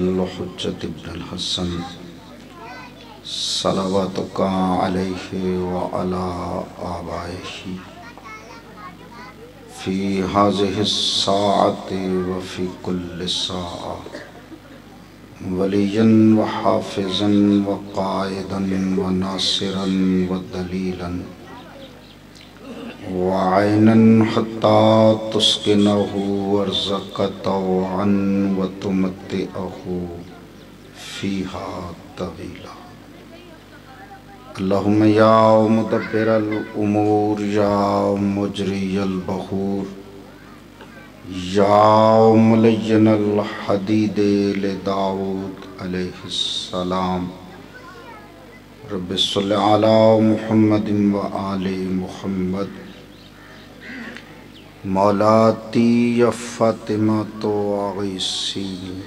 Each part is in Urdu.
الحجة ابن الحسن صلواتك عليه وعلى آبائه في هذه الساعة وفي كل ساعة وليا وحافظا وقائدا وناصرا ودليلا وعينا حتى تسكنه وارزق طوعا وتمتئه فيها طويلا. اللهم يا مدبر الأمور يا مجري البحور يا ملين الحديد لداود عليه السلام رب صل على محمد وآل محمد. مولاتي يا فاطمة أغيثيني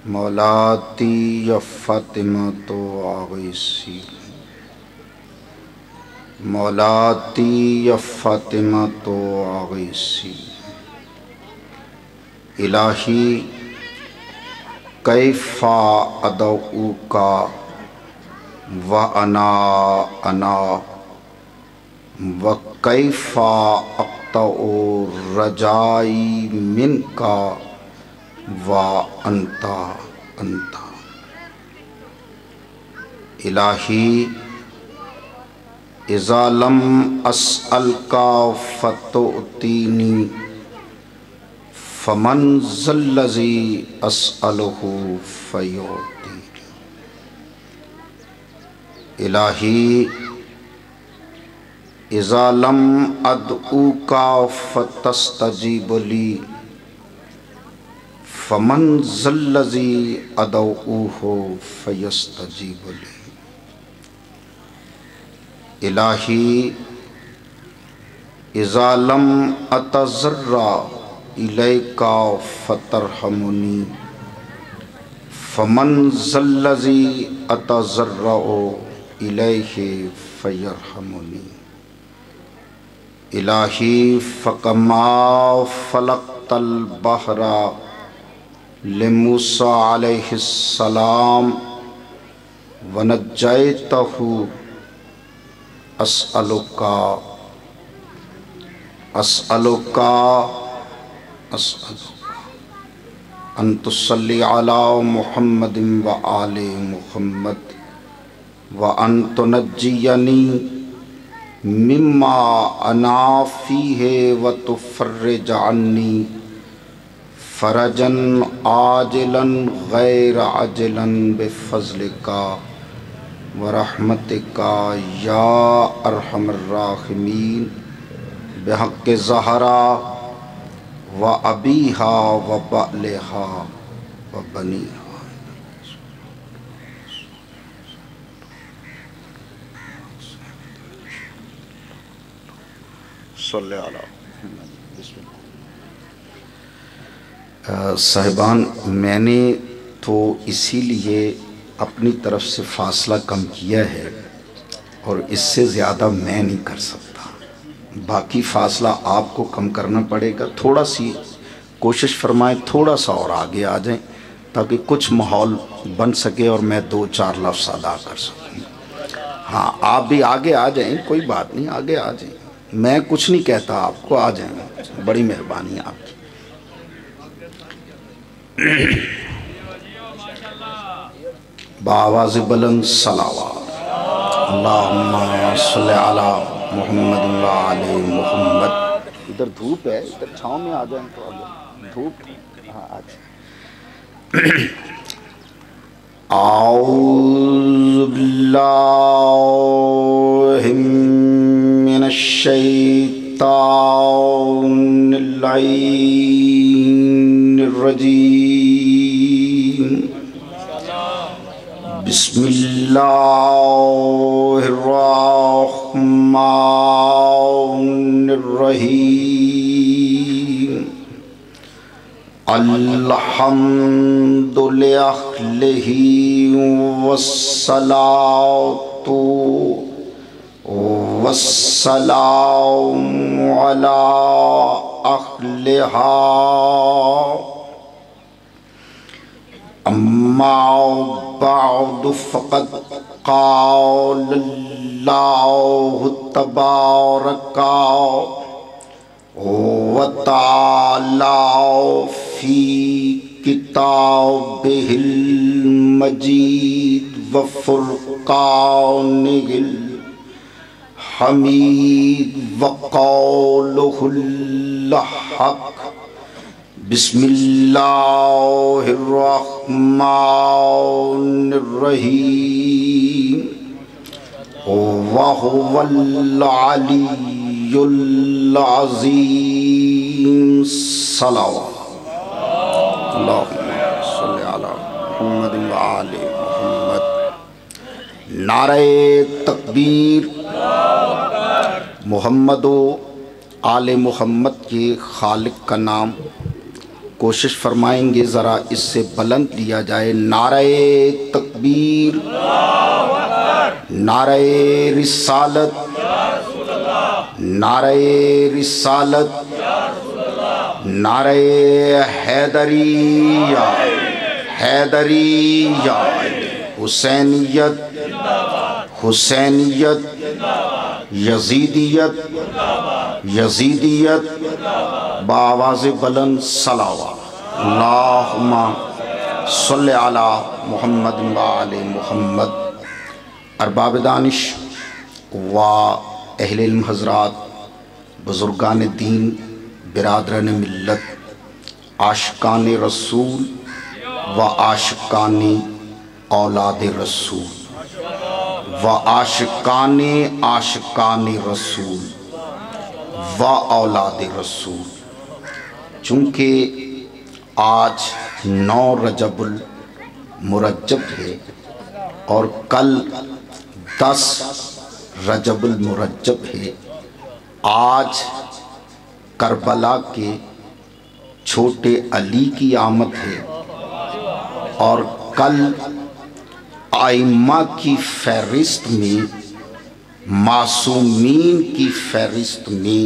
مولاتي يا فاطمة أغيثيني مولاتي يا فاطمة أغيثيني. إلهي كيف أدعوك وأنا وكيف أقطع رجائي منك وأنت أنت. إلهي إذا لم أسألك فتؤتيني فمن ذا الذي أسأله فيعطيني. إلهي إذا لم أدعوك فتستجيب لي فمن ذا الذي أدعوه فيستجيب لي. إلهي إذا لم أتضرع إليك فترحمني فمن ذا الذي أتضرع إليه فيرحمني. إلهي فكما فلقت البحر لموسى عليه السلام ونجيته أسألك أن تصلي على محمد وآل محمد وأن تنجيني مما أنا فيه وتفرج عني فرجا عاجلا غير عاجلا بفضلك ورحمتك يا أرحم الراحمين بحق زهرا وأبيها وبعلها وبنيها. صلی اللہ. صاحبان، میں نے تو اسی لیے اپنی طرف سے فاصلہ کم کیا ہے اور اس سے زیادہ میں نہیں کر سکتا. باقی فاصلہ آپ کو کم کرنا پڑے گا. تھوڑا سی کوشش فرمائیں، تھوڑا سا اور آگے آ جائیں تاکہ کچھ ماحول بن سکے اور میں دو چار لفظ ادا کر سکوں. ہاں، آپ بھی آگے آ جائیں، کوئی بات نہیں، آگے آ جائیں. میں کچھ نہیں کہتا، آپ کو آ جائیں. بڑی مہربانی آپ کی. بآواز بلند صلوات. اللہم صلی علی محمد وآل محمد. ادھر دھوپ ہے، ادھر چھاؤں میں آ جائیں تو آگے دھوپ. ہاں آ جائیں. اعوذ باللہ من الشیطان اللعین الرجیم. بسم اللہ الرحمن الرحیم. الحمد لأهله والصلاة والسلام على أهلها اما بعد فقد قال اللہ تبارک وتعالی فی کتابہ المجید وفرقانہ الحمید وقولہ الحق بسم اللہ الرحمن الرحیم وَهُوَ الْعَلِيُّ الْعَظِيمُ صلوات اللہم صلی علی محمد وآل محمد۔ نعرہ تکبیر۔ محمد و آل محمد کے خالق کا نام کوشش فرمائیں گے ذرا اس سے بلند لیا جائے۔ نعرہ تکبیر، نعرہ رسالت، نعرہ رسالت، نعرہ حیدریہ، حیدریہ، حسینیت، حسینیت، یزیدیت، یزیدیت، بآواز بلند صلوات اللہم صلی علی محمد وآل محمد۔ ارباب دانش و اہل علم حضرات، بزرگان دین، برادران ملت، عاشقان رسول و عاشقان اولاد رسول و عاشقان رسول و اولاد رسول، چونکہ آج 9 رجب المرجب ہے اور کل 10 رجب المرجب ہے، آج کربلا کے چھوٹے علی کی آمد ہے اور کل ائمہ کی فہرست میں، معصومین کی فہرست میں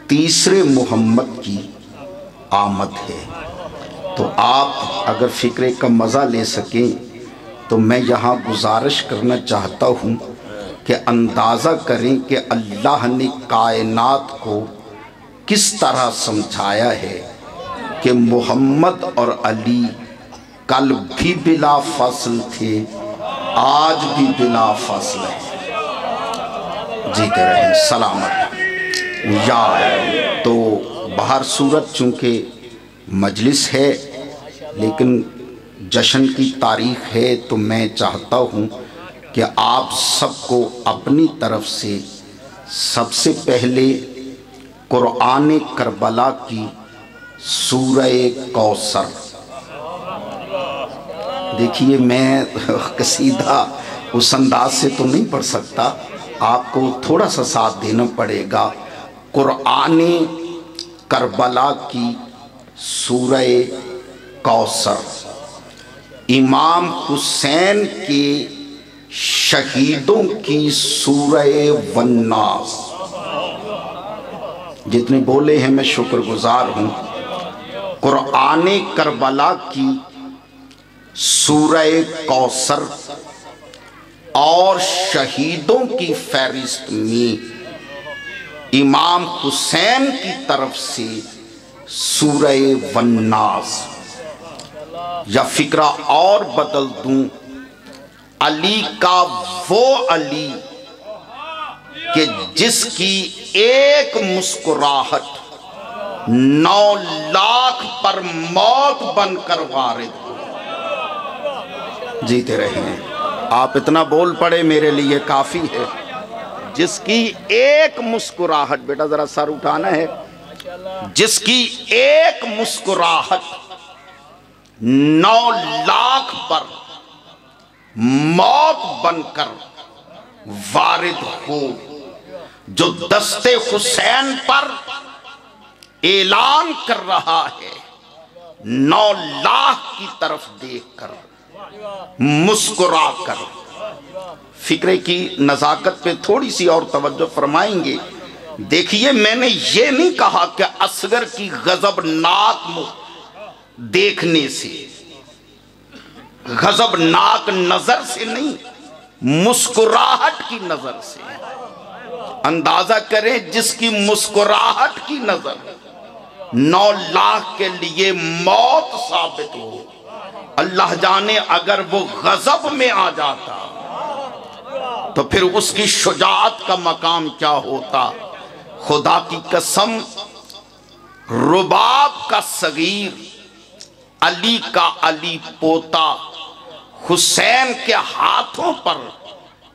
تیسرے محمد کی آمد ہے۔ تو آپ اگر فکرے کا مزہ لے سکیں تو میں یہاں گزارش کرنا چاہتا ہوں کہ اندازہ کریں کہ اللہ نے کائنات کو کس طرح سمجھایا ہے کہ محمد اور علی کل بھی بلا فاصل تھے، آج بھی بلا فاصل ہے۔ جیتے رہیں سلامت یا۔ تو بہر صورت چونکہ مجلس ہے لیکن جشن کی تاریخ ہے، تو میں چاہتا ہوں کہ آپ سب کو اپنی طرف سے سب سے پہلے قرآن کربلا کی سورہ کوثر، دیکھیے میں قصیدہ اس انداز سے تو نہیں پڑھ سکتا، آپ کو تھوڑا سا ساتھ دینا پڑے گا۔ قرآن کربلا کی سورہ کوثر، امام حسین کے شہیدوں کی سورہ والناس۔ جتنے بولے ہیں میں شکر گزار ہوں۔ قرآن کربلا کی سورہ کوثر اور شہیدوں کی فہرست میں امام حسین کی طرف سے سورہ والناس، یا فکرہ اور بدل دوں، علی کا وہ علی کہ جس کی ایک مسکراہٹ 9 لاکھ پر موت بن کر وارد ہو۔ جیتے رہیں آپ، اتنا بول پڑے میرے لیے کافی ہے۔ جس کی ایک مسکراہٹ، بیٹا ذرا سر اٹھانا ہے، جس کی ایک مسکراہٹ 9 لاکھ پر موت بن کر وارد ہو، جو دست حسین پر اعلان کر رہا ہے 9 لاکھ کی طرف دیکھ کر، مسکرا کر۔ فکرے کی نزاکت پہ تھوڑی سی اور توجہ فرمائیں گے۔ دیکھیے میں نے یہ نہیں کہا کہ اصغر کی غضبناک دیکھنے سے غضبناک نظر سے نہیں، مسکراہٹ کی نظر سے۔ اندازہ کریں جس کی مسکراہٹ کی نظر 9 لاکھ کے لیے موت ثابت ہو، اللہ جانے اگر وہ غضب میں آ جاتا تو پھر اس کی شجاعت کا مقام کیا ہوتا۔ خدا کی قسم، رباب کا صغیر، علی کا علی پوتا، حسین کے ہاتھوں پر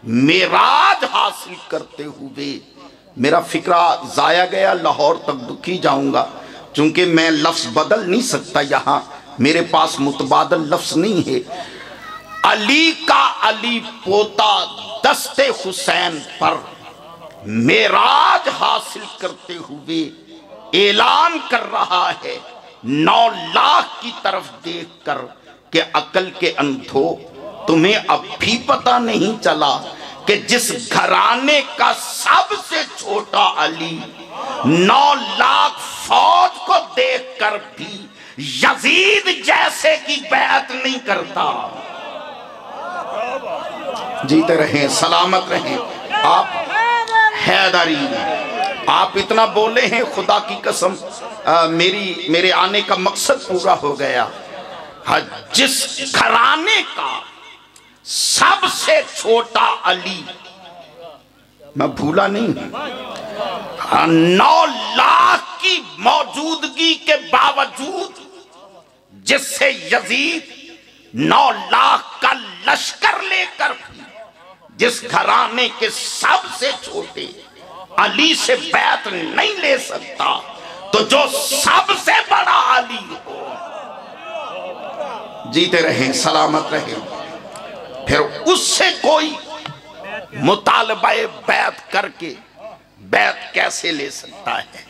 معراج حاصل کرتے ہوئے، میرا فکرہ ضائع گیا، لاہور تک دکھی جاؤں گا چونکہ میں لفظ بدل نہیں سکتا، یہاں میرے پاس متبادل لفظ نہیں ہے۔ علی کا علی پوتا دست حسین پر معراج حاصل کرتے ہوئے اعلان کر رہا ہے 9 لاکھ کی طرف دیکھ کر کہ عقل کے اندھو، تمہیں اب بھی پتہ نہیں چلا کہ جس گھرانے کا سب سے چھوٹا علی 9 لاکھ فوج کو دیکھ کر بھی یزید جیسے کی بیعت نہیں کرتا۔ جیتے رہیں، سلامت رہیں۔ آپ حیدری، آپ اتنا بولے ہیں، خدا کی قسم میرے آنے کا مقصد پورا ہو گیا۔ جس گھرانے کا سب سے چھوٹا علی، میں بھولا نہیں ہوں، 9 لاکھ کی موجودگی کے باوجود جس سے یزید 9 لاکھ کا لشکر لے کر بھی جس گھرانے کے سب سے چھوٹے علی سے بیعت نہیں لے سکتا، تو جو سب سے بڑا علی ہو، جیتے رہیں، سلامت رہیں، پھر اس سے کوئی مطالبہ بیعت کر کے بیعت کیسے لے سکتا ہے؟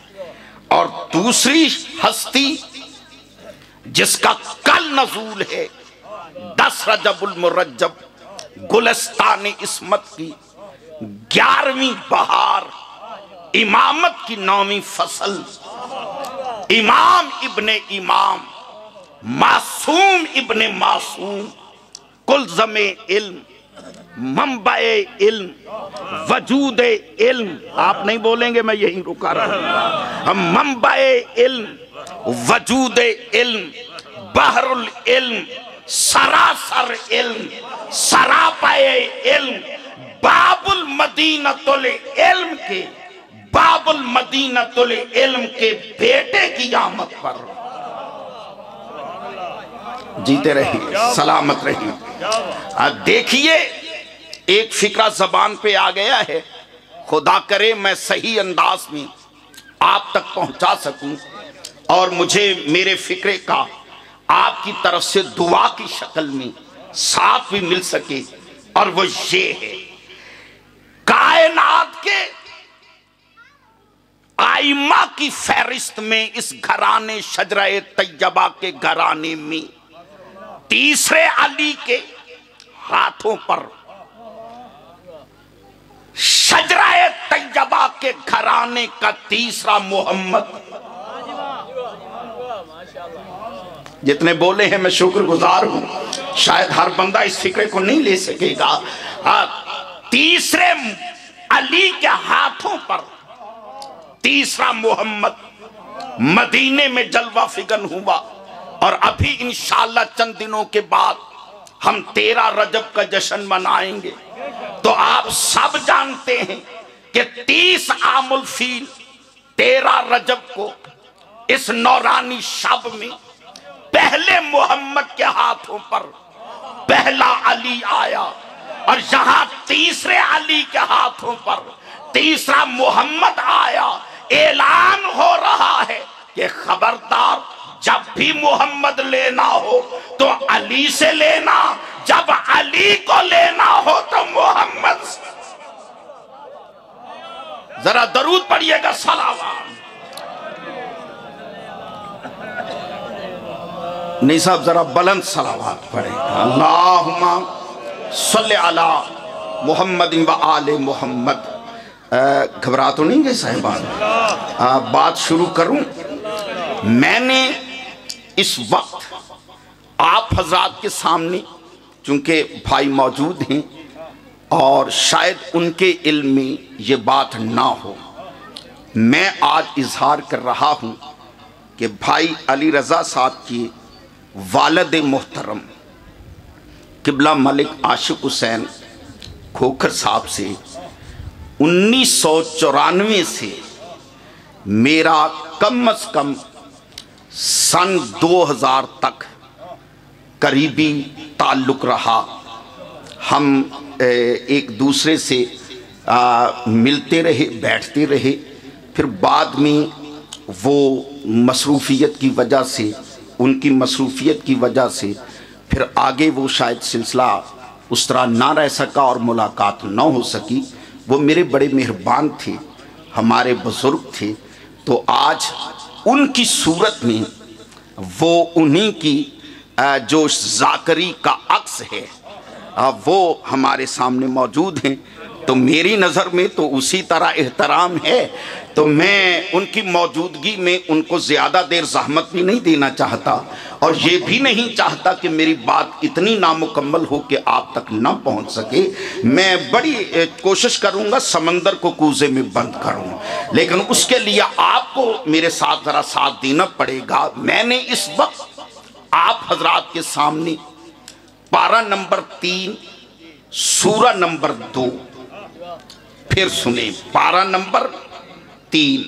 اور دوسری ہستی جس کا کل نزول ہے 10 رجب المرجب، گلستان عصمت کی 11ویں بہار، امامت کی 9ویں فصل، امام ابن امام، معصوم ابن معصوم، کلزم علم، منبع علم، وجود علم، آپ نہیں بولیں گے میں یہیں رکا رہا ہوں، منبع علم، وجود علم، بحر العلم، سراسر علم، سراپا علم، باب المدینۃ العلم کے، باب المدینۃ العلم کے بیٹے کی آمد پر جیتے رہیے، سلامت رہیے۔ دیکھیے ایک فکرہ زبان پہ آ گیا ہے، خدا کرے میں صحیح انداز میں آپ تک پہنچا سکوں اور مجھے میرے فکرے کا آپ کی طرف سے دعا کی شکل میں ساتھ بھی مل سکے، اور وہ یہ ہے، کائنات کے آئمہ کی فہرست میں اس گھرانے شجرہ طیبہ کے گھرانے میں تیسرے علی کے ہاتھوں پر شجرہ طیبہ کے گھرانے کا تیسرا محمد، جتنے بولے ہیں میں شکر گزار ہوں، شاید ہر بندہ اس فکرے کو نہیں لے سکے گا۔ تیسرے علی کے ہاتھوں پر تیسرا محمد مدینے میں جلوہ فگن ہوا، اور ابھی انشاءاللہ چند دنوں کے بعد ہم 13 رجب کا جشن منائیں گے۔ تو آپ سب جانتے ہیں کہ 30 عام الفیل 13 رجب کو اس نورانی شب میں پہلے محمد کے ہاتھوں پر پہلا علی آیا، اور یہاں تیسرے علی کے ہاتھوں پر تیسرا محمد آیا۔ اعلان ہو رہا ہے کہ خبردار، جب بھی محمد لینا ہو تو علی سے لینا، جب علی کو لینا ہو تو محمد سے۔ ذرا درود پڑھیے گا، صلوات۔ نہیں صاحب ذرا بلند صلوات پڑھیں، اللہم صلی علی محمد و آل محمد۔ گھبرا تو نہیں گئے صاحبان؟ بات شروع کروں۔ میں نے اس وقت آپ حضرات کے سامنے چونکہ بھائی موجود ہیں اور شاید ان کے علم میں یہ بات نہ ہو، میں آج اظہار کر رہا ہوں کہ بھائی علی رضا صاحب کی والد محترم قبلہ ملک عاشق حسین کھوکھر صاحب سے 1994 سے میرا کم از کم سن 2000 تک قریبی تعلق رہا. ہم ایک دوسرے سے ملتے رہے، بیٹھتے رہے. پھر بعد میں وہ مصروفیت کی وجہ سے، ان کی مصروفیت کی وجہ سے پھر آگے وہ شاید سلسلہ اس طرح نہ رہ سکا اور ملاقات نہ ہو سکی. وہ میرے بڑے مہربان تھے، ہمارے بزرگ تھے. تو آج ان کی صورت میں وہ انہی کی جو ذاکری کا عکس ہے وہ ہمارے سامنے موجود ہیں. تو میری نظر میں تو اسی طرح احترام ہے. تو میں ان کی موجودگی میں ان کو زیادہ دیر زحمت بھی نہیں دینا چاہتا، اور یہ بھی نہیں چاہتا کہ میری بات اتنی نامکمل ہو کہ آپ تک نہ پہنچ سکے. میں بڑی کوشش کروں گا سمندر کو کوزے میں بند کروں، لیکن اس کے لیے آپ کو میرے ساتھ ذرا ساتھ دینا پڑے گا. میں نے اس وقت آپ حضرات کے سامنے پارہ نمبر 3 سورہ نمبر 2، پھر سنیں، پارہ نمبر 3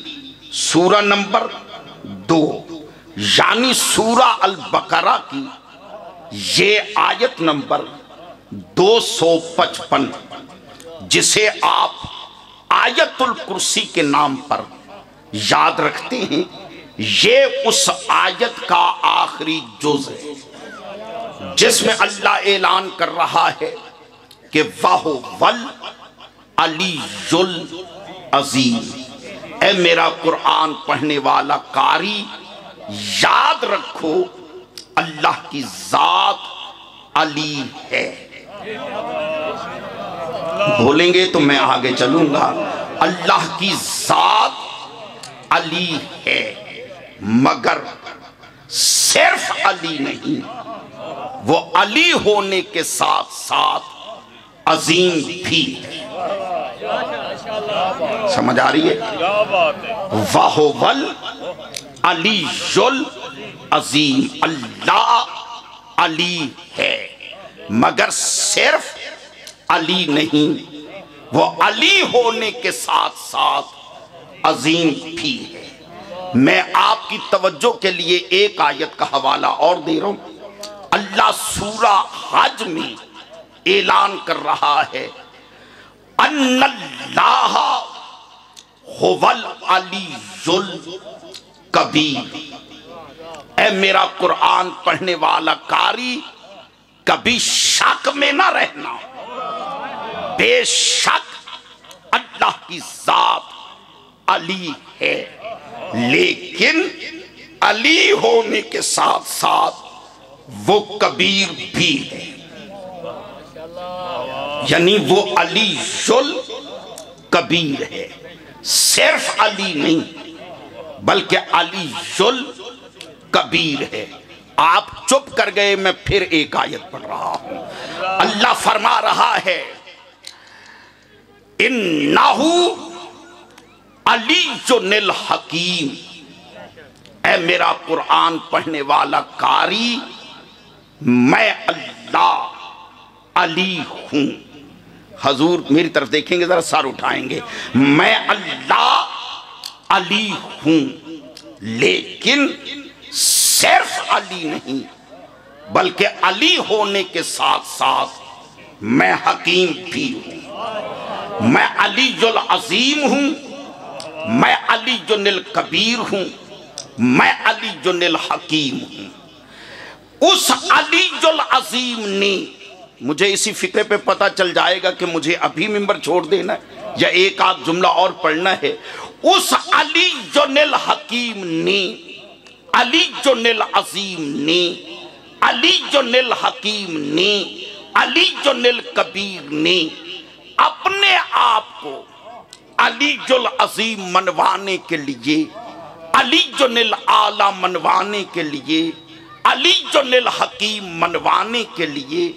سورہ نمبر 2، یعنی سورہ البقرہ کی یہ آیت نمبر 255، جسے آپ آیت الکرسی کے نام پر یاد رکھتے ہیں. یہ اس آیت کا آخری جز ہے جس میں اللہ اعلان کر رہا ہے کہ وَهُوَ الْعَلِيُّ الْعَظِيمُ. اے میرا قرآن پڑھنے والا قاری، یاد رکھو اللہ کی ذات علی ہے. بولیں گے تو میں آگے چلوں گا. اللہ کی ذات علی ہے، مگر صرف علی نہیں، وہ علی ہونے کے ساتھ ساتھ عظیم بھی ہے. سمجھ آ رہی ہے؟ وَهُوَ الْعَلِيُّ الْعَظِيمُ. اللہ علی ہے مگر صرف علی نہیں، وہ علی ہونے کے ساتھ ساتھ عظیم بھی ہے. میں آپ کی توجہ کے لیے ایک آیت کا حوالہ اور دے رہا ہوں. اللہ سورہ حج میں اعلان کر رہا ہے ان اللہ هو العلی الکبیر. اے میرا قرآن پڑھنے والا قاری، کبھی شک میں نہ رہنا، بے شک اللہ کی ذات علی ہے، لیکن علی ہونے کے ساتھ ساتھ وہ کبیر بھی ہے. یعنی وہ علی الکبیر ہے، صرف علی نہیں بلکہ علی الکبیر ہے. آپ چپ کر گئے، میں پھر ایک آیت پڑھ رہا ہوں. اللہ فرما رہا ہے انہ علی الحکیم. اے میرا قرآن پڑھنے والا قاری، میں اللہ علی ہوں. حضور میری طرف دیکھیں گے، ذرا سر اٹھائیں گے. میں اللہ علی ہوں، لیکن صرف علی نہیں بلکہ علی ہونے کے ساتھ ساتھ میں حکیم بھی ہوں. میں علی العظیم ہوں، میں علی الکبیر ہوں، میں علی الحکیم ہوں. اس علی العظیم نے، مجھے اسی فکرے پہ پتہ چل جائے گا کہ مجھے ابھی منبر چھوڑ دینا ہے یا ایک آدھ جملہ اور پڑھنا ہے. اس علی الحکیم نے، علی العظیم نے، علی الحکیم نے، علی الکبیر نے اپنے آپ کو علی العظیم منوانے کے لیے، علی الاعلی منوانے کے لیے، علی الحکیم منوانے کے لیے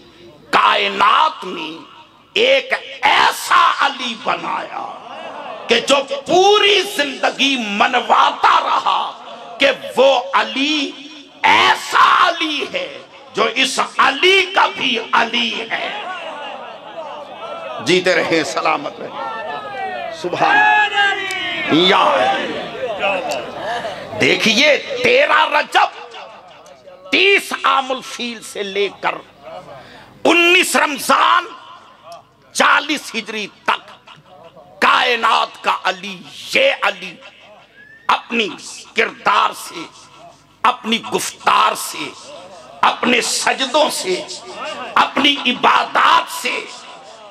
کائنات نے ایک ایسا علی بنایا کہ جو پوری زندگی منواتا رہا کہ وہ علی ایسا علی ہے جو اس علی کا بھی علی ہے. جیتے رہے، سلامت رہے. سبحان یا دیکھیے 13 رجب 30 عام الفیل سے لے کر 19 رمضان 40 ہجری تک کائنات کا علی، یہ علی اپنی کردار سے، اپنی گفتار سے، اپنے سجدوں سے، اپنی عبادات سے،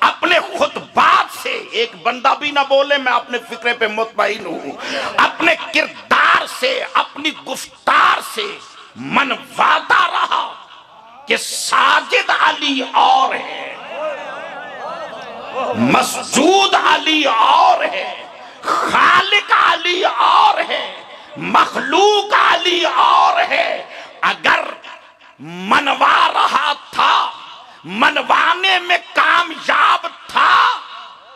اپنے خطبات سے، ایک بندہ بھی نہ بولے میں اپنے فکرے پہ مطمئن ہوں، اپنے کردار سے، اپنی گفتار سے منواتا رہا کہ ساجد علی اور ہے، مسجود علی اور ہے، خالق علی اور ہے، مخلوق علی اور ہے. اگر منوا رہا تھا، منوانے میں کامیاب تھا،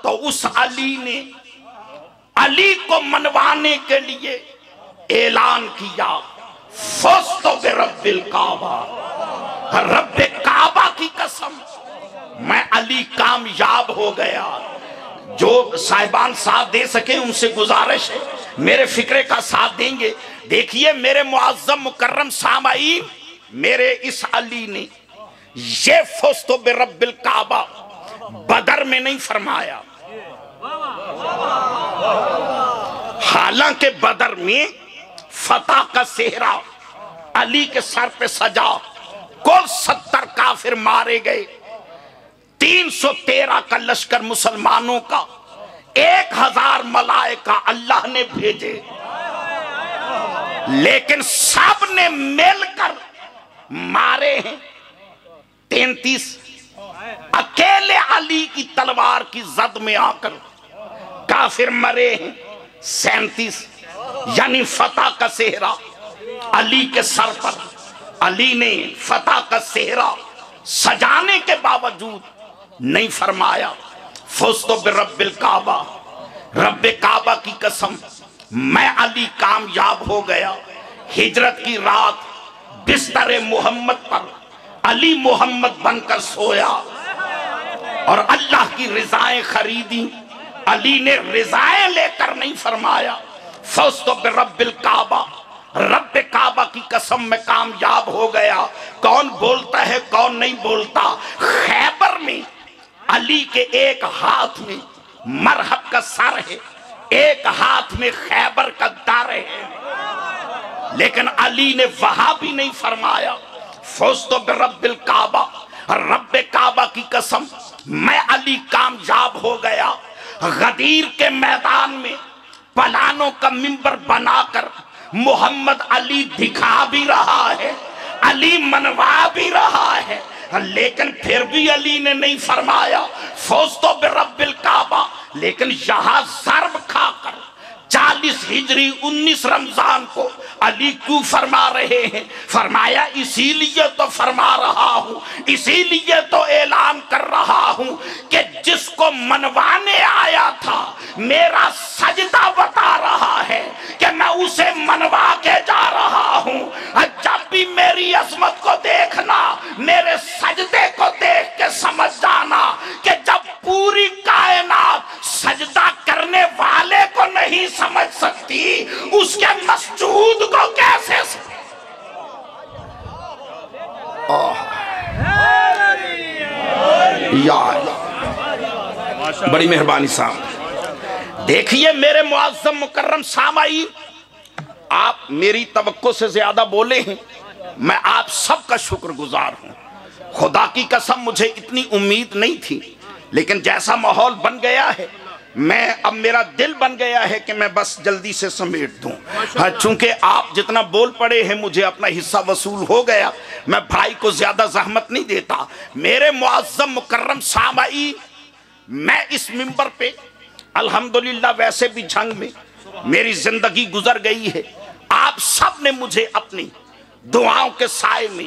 تو اس علی نے علی کو منوانے کے لیے اعلان کیا فزت برب الکعبہ، رب کعبہ کی قسم میں علی کامیاب ہو گیا. جو صاحبان ساتھ دے سکیں ان سے گزارش ہے میرے فکرے کا ساتھ دیں گے. دیکھیے میرے معظم مکرم سامعین، میرے اس علی نے یہ فزت برب الکعبہ بدر میں نہیں فرمایا، حالانکہ بدر میں فتح کا صحرا علی کے سر پہ سجا، کل 70 کافر مارے گئے، 313 کا لشکر مسلمانوں کا، 1000 ملائکہ اللہ نے بھیجے، لیکن سب نے مل کر مارے ہیں 33. اکیلے علی کی تلوار کی زد میں آ کر کافر مرے ہیں 37. یعنی فتح کا صحرا علی کے سر پر. علی نے فتح کا صحرا سجانے کے باوجود نہیں فرمایا فزت برب الکعبہ، رب کعبہ کی قسم میں علی کامیاب ہو گیا. ہجرت کی رات بستر محمد پر علی محمد بن کر سویا اور اللہ کی رضائیں خریدی. علی نے رضائیں لے کر نہیں فرمایا فزت برب الکعبہ، رب کعبہ کی قسم میں کامیاب ہو گیا. کون بولتا ہے کون نہیں بولتا؟ خیبر میں علی کے ایک ہاتھ میں مرحب کا سر ہے، ایک ہاتھ میں خیبر کا در ہے، لیکن علی نے وہاں بھی نہیں فرمایا فزت برب الکعبہ، رب کعبہ کی قسم میں علی کامیاب ہو گیا. غدیر کے میدان میں پلانوں کا منبر بنا کر محمد علی دکھا بھی رہا ہے، علی منوا بھی رہا ہے، لیکن پھر بھی علی نے نہیں فرمایا فزت برب الکعبہ. لیکن یہاں ضرب کھا کر 40 ہجری 19 رمضان کو علی کیوں فرما رہے ہیں؟ فرمایا اسی لیے تو فرما رہا ہوں، اسی لیے تو اعلان کر رہا ہوں کہ جس کو منوانے آیا تھا میرا سجدہ بتا رہا ہے کہ میں اسے منوا کے جا رہا ہوں. جب بھی میری عظمت کو دیکھنا، میرے سجدے کو دیکھ کے سمجھ جانا کہ جب پوری کائنات سجدہ کرنے والے کو نہیں سمجھ سکتی، اس کے مسجود کو کیسے بڑی مہربانی صاحب. دیکھیے میرے معظم مکرم سامعین، آپ میری توقع سے زیادہ بولے ہیں، میں آپ سب کا شکر گزار ہوں. خدا کی قسم مجھے اتنی امید نہیں تھی، لیکن جیسا ماحول بن گیا ہے میں اب میرا دل بن گیا ہے کہ میں بس جلدی سے سمیٹ دوں. چونکہ آپ جتنا بول پڑے ہیں مجھے اپنا حصہ وصول ہو گیا، میں بھائی کو زیادہ زحمت نہیں دیتا. میرے معظم مکرم سامعین، میں اس منبر پہ الحمدللہ ویسے بھی جنگ میں میری زندگی گزر گئی ہے، آپ سب نے مجھے اپنی دعاؤں کے سائے میں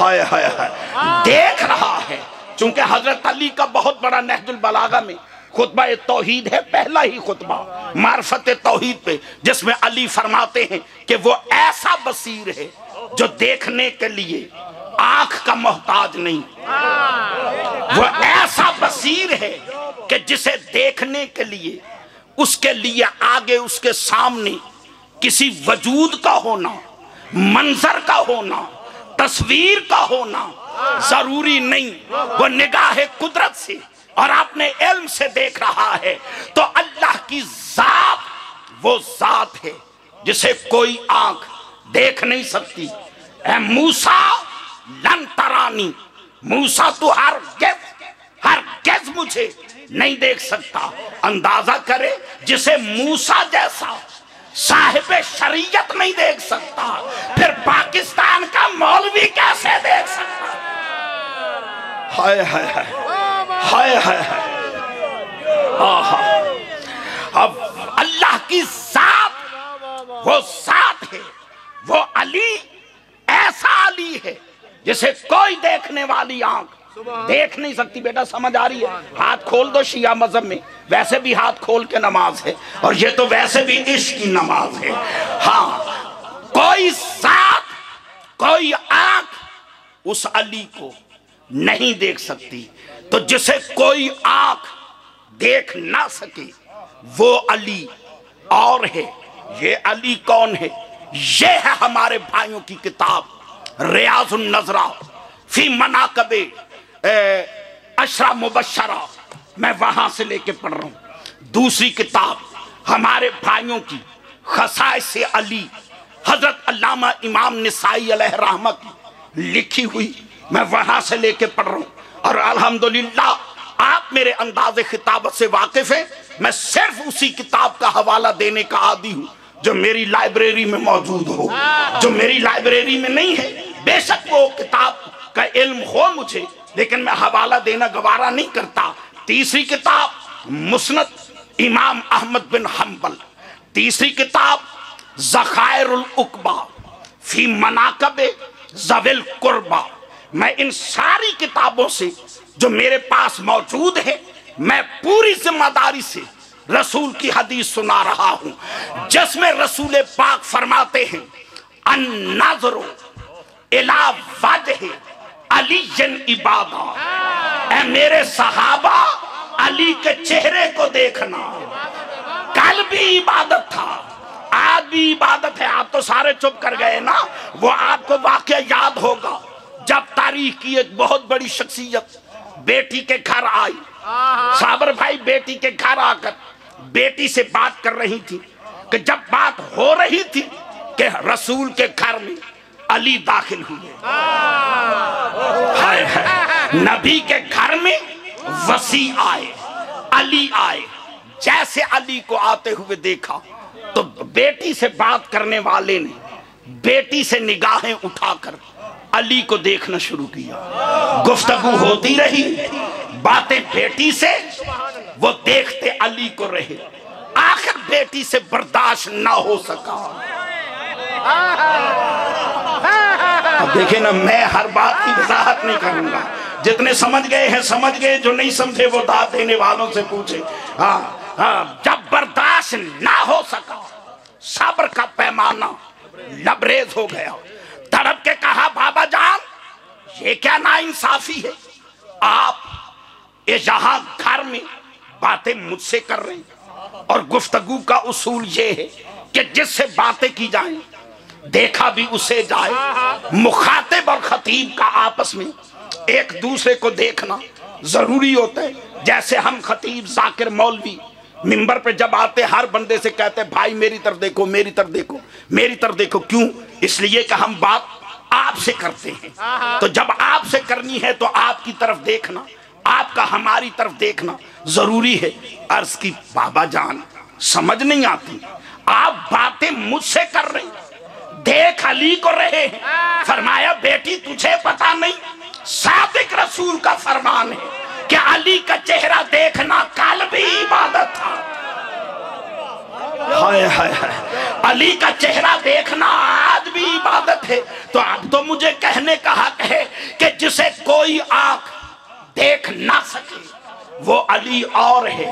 ہائے ہائے ہائے دیکھ رہا ہے، چونکہ حضرت علی کا بہت بڑا نہج البلاغہ میں خطبہ توحید ہے، پہلا ہی خطبہ معرفت توحید پہ، جس میں علی فرماتے ہیں کہ وہ ایسا بصیر ہے جو دیکھنے کے لیے آنکھ کا محتاج نہیں، وہ ایسا بصیر ہے کہ جسے دیکھنے کے لیے اس کے لیے آگے اس کے سامنے کسی وجود کا ہونا، منظر کا ہونا، تصویر کا ہونا ضروری نہیں، وہ نگاہ قدرت سے اور اپنے علم سے دیکھ رہا ہے۔ تو اللہ کی ذات وہ ذات ہے جسے کوئی آنکھ دیکھ نہیں سکتی۔ اے موسیٰ لن ترانی، موسیٰ تو ہرگز مجھے نہیں دیکھ سکتا۔ اندازہ کرے جسے موسیٰ جیسا صاحب شریعت نہیں دیکھ سکتا، پھر پاکستان کا مولوی کیسے دیکھ سکتا؟ ہائے ہائے ہائے ہائے ہائے۔ اب اللہ کی ذات وہ ذات ہے، وہ علی ایسا علی ہے جسے کوئی دیکھنے والی آنکھ دیکھ نہیں سکتی۔ بیٹا سمجھ آ رہی ہے؟ ہاتھ کھول دو شیعہ مذہب میں، ویسے بھی ہاتھ کھول کے نماز ہے، اور یہ تو ویسے بھی عشق کی نماز ہے۔ ہاں، کوئی ذات، کوئی آنکھ اس علی کو نہیں دیکھ سکتی۔ تو جسے کوئی آنکھ دیکھ نہ سکے وہ علی اور ہے۔ یہ علی کون ہے؟ یہ ہے ہمارے بھائیوں کی کتاب ریاض النظرہ فی مناقب عشرہ مبشرہ، میں وہاں سے لے کے پڑھ رہا ہوں۔ دوسری کتاب ہمارے بھائیوں کی خصائص علی، حضرت علامہ امام نسائی علیہ رحمہ کی لکھی ہوئی، میں وہاں سے لے کے پڑھ رہا ہوں۔ اور الحمدللہ آپ میرے انداز خطابت سے واقف ہیں، میں صرف اسی کتاب کا حوالہ دینے کا عادی ہوں جو میری لائبریری میں موجود ہو، جو میری لائبریری میں نہیں ہے۔ بے شک وہ کتاب کا علم ہو مجھے، لیکن میں حوالہ دینا گوارا نہیں کرتا۔ تیسری کتاب مسند امام احمد بن حنبل، تیسری کتاب ذخائر العقبہ فی مناقب ذوی القربہ۔ میں ان ساری کتابوں سے جو میرے پاس موجود ہے، میں پوری ذمہ داری سے رسول کی حدیث سنا رہا ہوں، جس میں رسول پاک فرماتے ہیں النظر الی وجہ علی عبادہ، اے میرے صحابہ علی کے چہرے کو دیکھنا کل بھی عبادت تھا، آج بھی عبادت ہے۔ آپ تو سارے چپ کر گئے نا، وہ آپ کو واقعہ یاد ہوگا جب تاریخ کی ایک بہت بڑی شخصیت بیٹی کے گھر آئی، صابر بھائی بیٹی کے گھر آ کر بیٹی سے بات کر رہی تھی کہ جب بات ہو رہی تھی کہ رسول کے گھر میں علی داخل ہوئے۔ ہائے ہائے، نبی کے گھر میں وسیع آئے، علی آئے۔ جیسے علی کو آتے ہوئے دیکھا تو بیٹی سے بات کرنے والے نے بیٹی سے نگاہیں اٹھا کر علی کو دیکھنا شروع کیا۔ گفتگو ہوتی رہی، باتیں بیٹی سے، وہ دیکھتے علی کو رہے۔ آخر بیٹی سے برداشت نہ ہو سکا۔ اب دیکھیں نا، میں ہر بات کی وضاحت نہیں کروں گا، جتنے سمجھ گئے ہیں سمجھ گئے، جو نہیں سمجھے وہ داد دینے والوں سے پوچھے۔ جب برداشت نہ ہو سکا، صبر کا پیمانہ لبریز ہو گیا، تڑپ کے کہا بابا جان یہ کیا ناانصافی ہے، آپ یہاں گھر میں باتیں مجھ سے کر رہے ہیں، اور گفتگو کا اصول یہ ہے کہ جس سے باتیں کی جائیں دیکھا بھی اسے جائے۔ مخاطب اور خطیب کا آپس میں ایک دوسرے کو دیکھنا ضروری ہوتا ہے۔ جیسے ہم خطیب ذاکر مولوی منبر پہ جب آتے ہر بندے سے کہتے بھائی میری طرف دیکھو، میری طرف دیکھو، میری طرف دیکھو۔ کیوں؟ اس لیے کہ ہم بات آپ سے کرتے ہیں، تو جب آپ سے کرنی ہے تو آپ کی طرف دیکھنا، آپ کا ہماری طرف دیکھنا ضروری ہے۔ عرض کی بابا جان سمجھ نہیں آتی، آپ باتیں مجھ سے کر رہے ہیں، دیکھ علی کو رہے ہیں۔ فرمایا بیٹی تجھے پتا نہیں، صادق رسول کا فرمان ہے کہ علی کا چہرہ دیکھنا کل بھی عبادت تھا۔ ہائے ہائے ہائے، علی کا چہرہ دیکھنا آج بھی عبادت ہے۔ تو اب تو مجھے کہنے کا حق ہے جسے کوئی آنکھ دیکھ نہ سکے وہ علی اور ہے،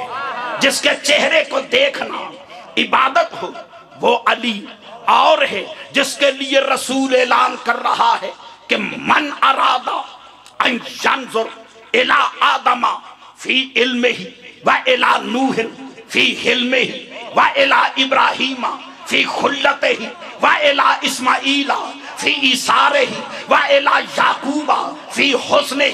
جس کے چہرے کو دیکھنا عبادت ہو وہ علی اور ہے، جس کے لیے رسول اعلان کر رہا ہے کہ من ارادہ ان ینظر الی آدم فی علمہ و الی نوح فی حلمہ و الی ابراہیم فی خلتہ و الی اسماعیل فی ایثارہ و الی یعقوب فی حسنہ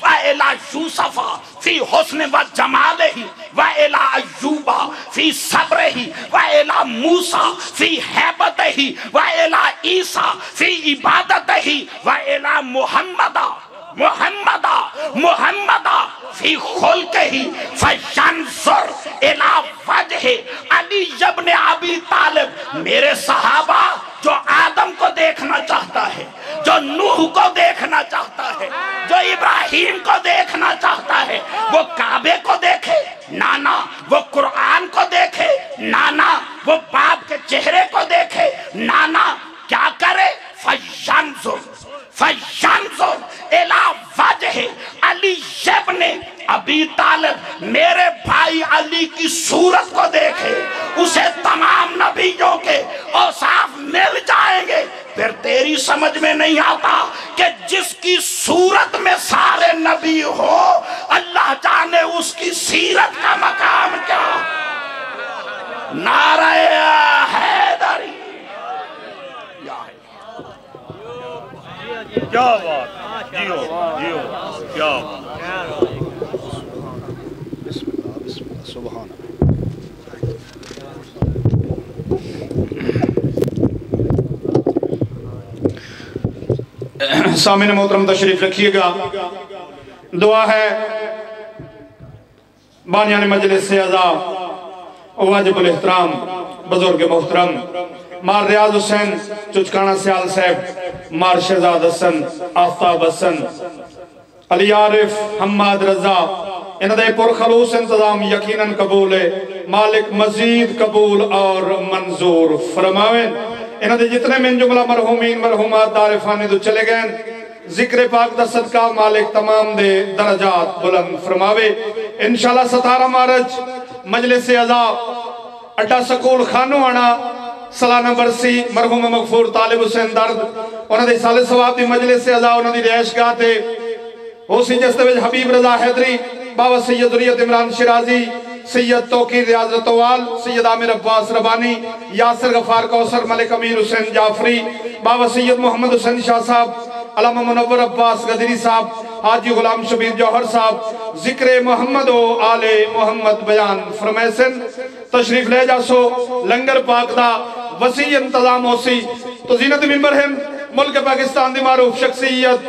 و الی یوسف فی حسن و جمالہ و الی ایوب فی صبرہ و الی موسیٰ فی حیبتہ و الی عیسیٰ فی عبادتہ و الی محمد فی خلقہ فینظر الی وجہ علی ابن ابی طالب۔ میرے صحابہ جو آدم کو دیکھنا چاہتا ہے، جو نوح کو دیکھنا چاہتا ہے، جو ابراہیم کو دیکھنا چاہتا ہے، وہ کعبے کو دیکھے نانا، وہ قرآن کو دیکھے نانا، وہ باپ کے چہرے کو دیکھے نانا، کیا کرے؟ فینظر الی وجہ علی ابن ابی طالب، میرے بھائی علی کی صورت کو دیکھے، اسے تمام نبیوں کے اوصاف مل جائیں گے۔ پھر تیری سمجھ میں نہیں آتا کہ جس کی صورت میں سارے نبی ہو، اللہ جانے اس کی سیرت کا مقام کیا۔ نعرہ حیدری، کیا بات، جیو جیو، کیا بات۔ بسم اللہ سبحان اللہ۔ سامعین محترم تشریف رکھیے گا، دعا ہے بانیان مجلس سے اعضاء واجب الاحترام بزرگ محترم مار ریاض حسین چچکانہ سیال صاحب، مار شہزاد حسن آفتاب حسن، علی عارف حماد رضا، انہوں پر خلوص انتظام یقیناً قبول ہے، مالک مزید قبول اور منظور فرماویں۔ انہوں جتنے من جملہ مرحومین مرحومات دارفانی تو چلے گئے، ذکر پاک دا صدقہ مالک تمام دے درجات بلند فرماوے۔ انشاءاللہ 17 مارچ مجلس اعضاء اڈا سکول خانو آنا سالانہ برسی مرحوم مغفور طالب حسین درد، انہوں نے سال ثواب دی مجلس اعضاء انہوں نے رہائش گاہ تے اسی جستویج حبیب رضا حیدری، بابا سید ذریت عمران شرازی، سید توقیر ریاض رتوال، سید عامر عباس ربانی، یاسر غفار کوثر، ملک امیر حسین جعفری، بابا سید محمد حسین شاہ صاحب، علامہ منور عباس غدری صاحب، حاجی غلام شبیر جوہر صاحب، ذکر محمد و آل محمد بیان فرمیسن۔ تشریف لے جاسو، لنگر پاک دا وسیع انتظام ہوسی تو زینت ممبر ہیں ملک پاکستان دی معروف شخصیت،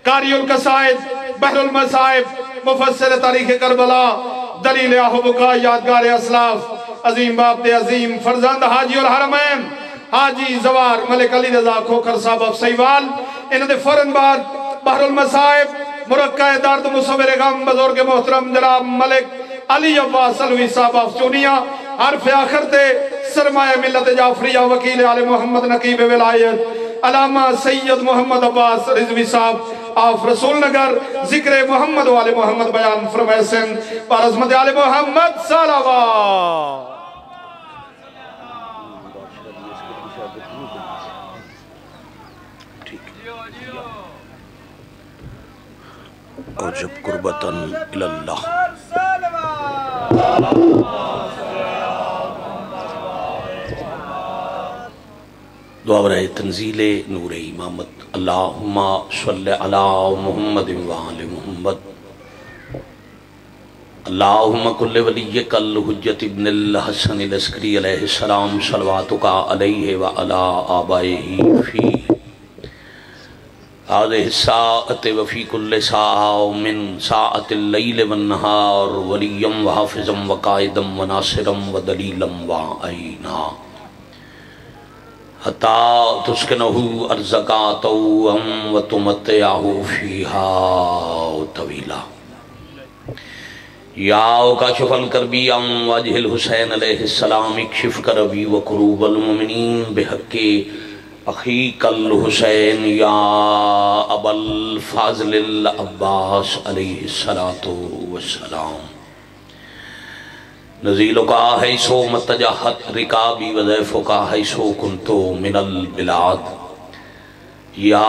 قاری القصائد، بحر المصائب، مفسر تاریخ کربلا، دلیل احبکا، یادگار اسلاف، عظیم باپ دے عظیم فرزند حاجی الحرمین حاجی زوار ملک علی رضا کھوکھر صاحب اف سیوال، انہوں نے فوراً بعد بحر المصائب مرکہ درد مصور غم بزرگ محترم جناب ملک علی عباس علوی صاحب اف چونیا، حرف آخر تے سرمایہ ملت جعفریہ وکیل آل محمد نقیب ولایت علامہ سید محمد عباس رضوی صاحب آف رسول نگر، ذکر محمد و آل محمد بیان فرمیسن، پر عظمت آل محمد صلوات۔ اوجب قربتاً الاللہ۔ دعا برائے تنزیل نور امامت، اللہم صلی علی محمد وآل محمد۔ اللہم کل ولیک الحجت ابن الحسن العسکری علیہ السلام، صلواتک علیہ وعلی آبائہ فی هذه الساعة وفي كل ساعة من ساعة الليل والنهار وليا وحافظا وقائدا وناصرا ودليلا وعينا حتى تسكنه أرزقا طوعا وتمتعه فيها طويلا يا كاشف الكرب عن وجه الحسين عليه السلام اكشف كربي وكروب المؤمنين بحق اخیک الحسین یا ابا الفاضل العباس علیہ السلام نزیلک حیثو متجہت رکابی وضیفک حیثو کنتو من البلاد یا